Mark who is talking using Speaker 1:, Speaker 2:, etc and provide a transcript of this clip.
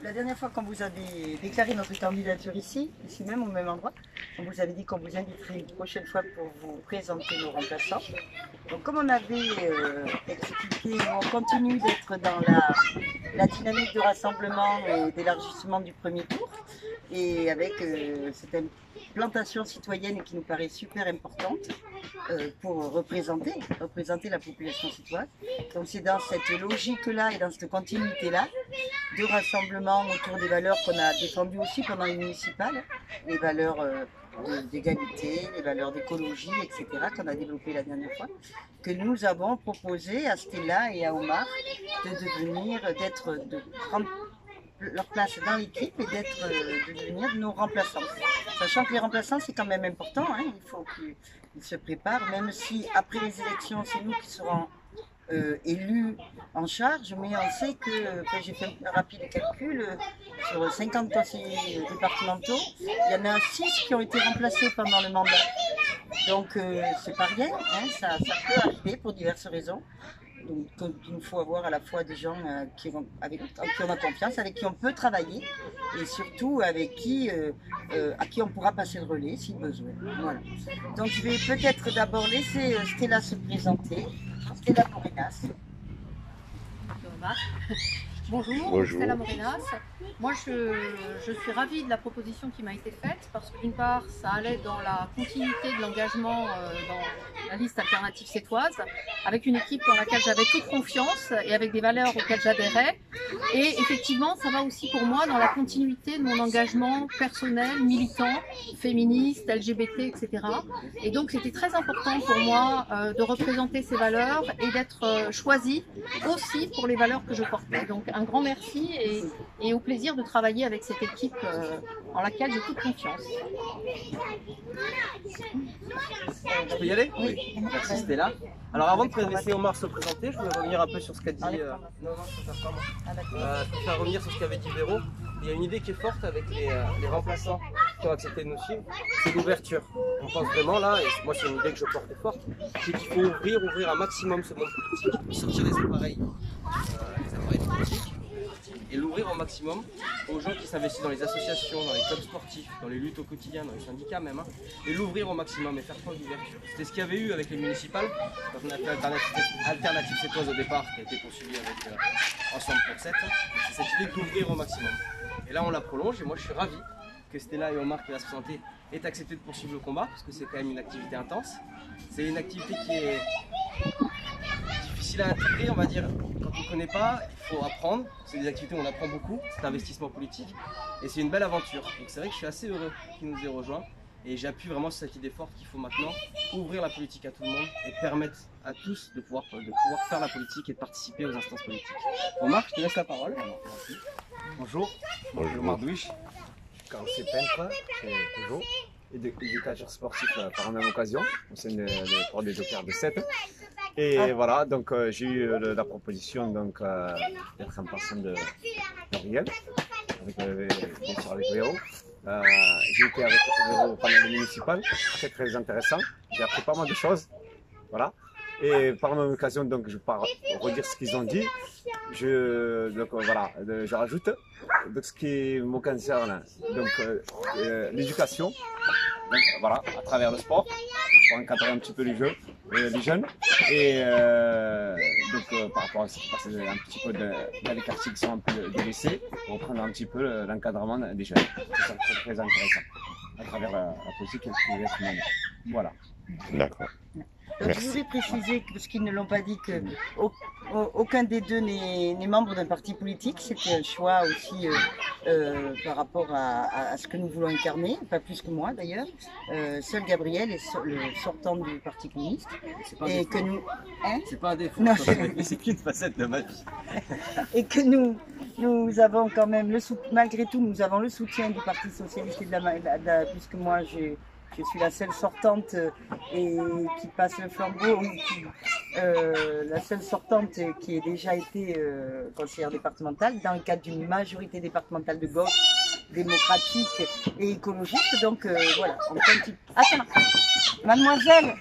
Speaker 1: La dernière fois, quand vous avez déclaré notre candidature ici même au même endroit, on vous avait dit qu'on vous inviterait une prochaine fois pour vous présenter nos remplaçants. Donc comme on avait expliqué, on continue d'être dans la dynamique de rassemblement et d'élargissement du premier tour, et avec cette implantation citoyenne qui nous paraît super importante pour représenter la population citoyenne. Donc c'est dans cette logique-là et dans cette continuité-là de rassemblement autour des valeurs qu'on a défendues aussi pendant les municipales, les valeurs d'égalité, les valeurs d'écologie, etc., qu'on a développées la dernière fois, que nous avons proposé à Stella et à Omar de prendre leur place dans l'équipe et de devenir nos remplaçants. Sachant que les remplaçants, c'est quand même important, hein, il faut qu'ils se préparent, même si après les élections, c'est nous qui serons élus en charge, mais on sait que, j'ai fait un rapide calcul, sur 50 conseillers départementaux, il y en a 6 qui ont été remplacés pendant le mandat. Donc c'est pas rien, hein, ça peut arriver pour diverses raisons. Donc il nous faut avoir à la fois des gens en qui on a confiance, avec qui on peut travailler, et surtout avec à qui on pourra passer le relais si besoin. Voilà. Donc je vais peut-être d'abord laisser Stella se présenter. Stella Morenas.
Speaker 2: Bonjour, Stella Morenas. Moi, je suis ravie de la proposition qui m'a été faite parce que d'une part, ça allait dans la continuité de l'engagement dans la liste alternative sétoise, avec une équipe dans laquelle j'avais toute confiance et avec des valeurs auxquelles j'adhérais. Et effectivement, ça va aussi pour moi dans la continuité de mon engagement personnel, militant, féministe, LGBT, etc. Et donc, c'était très important pour moi de représenter ces valeurs et d'être choisie aussi pour les valeurs que je portais. Donc, un grand merci et au plaisir de travailler avec cette équipe en laquelle j'ai toute confiance.
Speaker 3: Je peux y aller?
Speaker 1: Oui.
Speaker 3: Merci Stella. Alors avant de laisser Omar se présenter, je voulais revenir un peu sur ce qu'a dit... Non, je préfère revenir sur ce qu'avait dit Véro. Il y a une idée qui est forte avec les remplaçants qui ont accepté de nous suivre, c'est l'ouverture. On pense vraiment là, et moi c'est une idée que je porte forte, c'est qu'il faut ouvrir un maximum ce monde politique, sortir les appareils politiques, et l'ouvrir au maximum aux gens qui s'investissent dans les associations, dans les clubs sportifs, dans les luttes au quotidien, dans les syndicats même, hein, et l'ouvrir au maximum et faire preuve d'ouverture. C'était ce qu'il y avait eu avec les municipales, quand on a fait Alternative Sétoise au départ, qui a été poursuivi avec Ensemble pour 7, c'est cette idée d'ouvrir au maximum. Et là on la prolonge, et moi je suis ravi que Stella et Omar qui va se présenter aient accepté de poursuivre le combat, parce que c'est quand même une activité intense. C'est une activité qui est difficile à intégrer, on va dire, quand on ne connaît pas, il faut apprendre. C'est des activités où on apprend beaucoup, c'est investissement politique, et c'est une belle aventure. Donc c'est vrai que je suis assez heureux qu'il nous ait rejoints, et j'appuie vraiment sur cette idée forte qu'il faut maintenant ouvrir la politique à tout le monde et permettre à tous de pouvoir faire la politique et de participer aux instances politiques. Omar, je te laisse la parole.
Speaker 4: Bonjour, je suis Omar Douiche, carrossier peintre chez Peugeot et éducateur sportif par la même occasion au sein des ports des Dockers de 7. Et voilà, donc j'ai eu la proposition d'être remplaçant de Gabriel, bien sûr avec Véro. J'ai été avec Véro pendant le municipal, très intéressant, j'ai appris pas mal de choses, voilà. Et par la même occasion, donc je pars redire ce qu'ils ont dit. Je rajoute donc, ce qui me concerne, l'éducation, voilà, à travers le sport, pour encadrer un petit peu les jeunes, et par rapport à ce qui se passe un petit peu dans les quartiers qui sont un peu délaissés, pour reprendre un petit peu l'encadrement des jeunes. C'est très intéressant à travers la politique qui reste menée. Voilà.
Speaker 2: D'accord.
Speaker 1: Donc, je voudrais préciser, parce qu'ils ne l'ont pas dit, qu'aucun des deux n'est membre d'un parti politique. C'était un choix aussi par rapport à ce que nous voulons incarner, pas plus que moi d'ailleurs. Seul Gabriel est le sortant du Parti communiste. Et que nous... Hein?
Speaker 3: C'est pas un défaut, c'est qu'une facette de ma vie.
Speaker 1: Et que nous avons quand même, malgré tout, nous avons le soutien du Parti socialiste et puisque moi je suis la seule sortante et qui passe le flambeau, la seule sortante qui ait déjà été conseillère départementale dans le cadre d'une majorité départementale de gauche, démocratique et écologiste. Donc voilà, on continue. Attends, mademoiselle,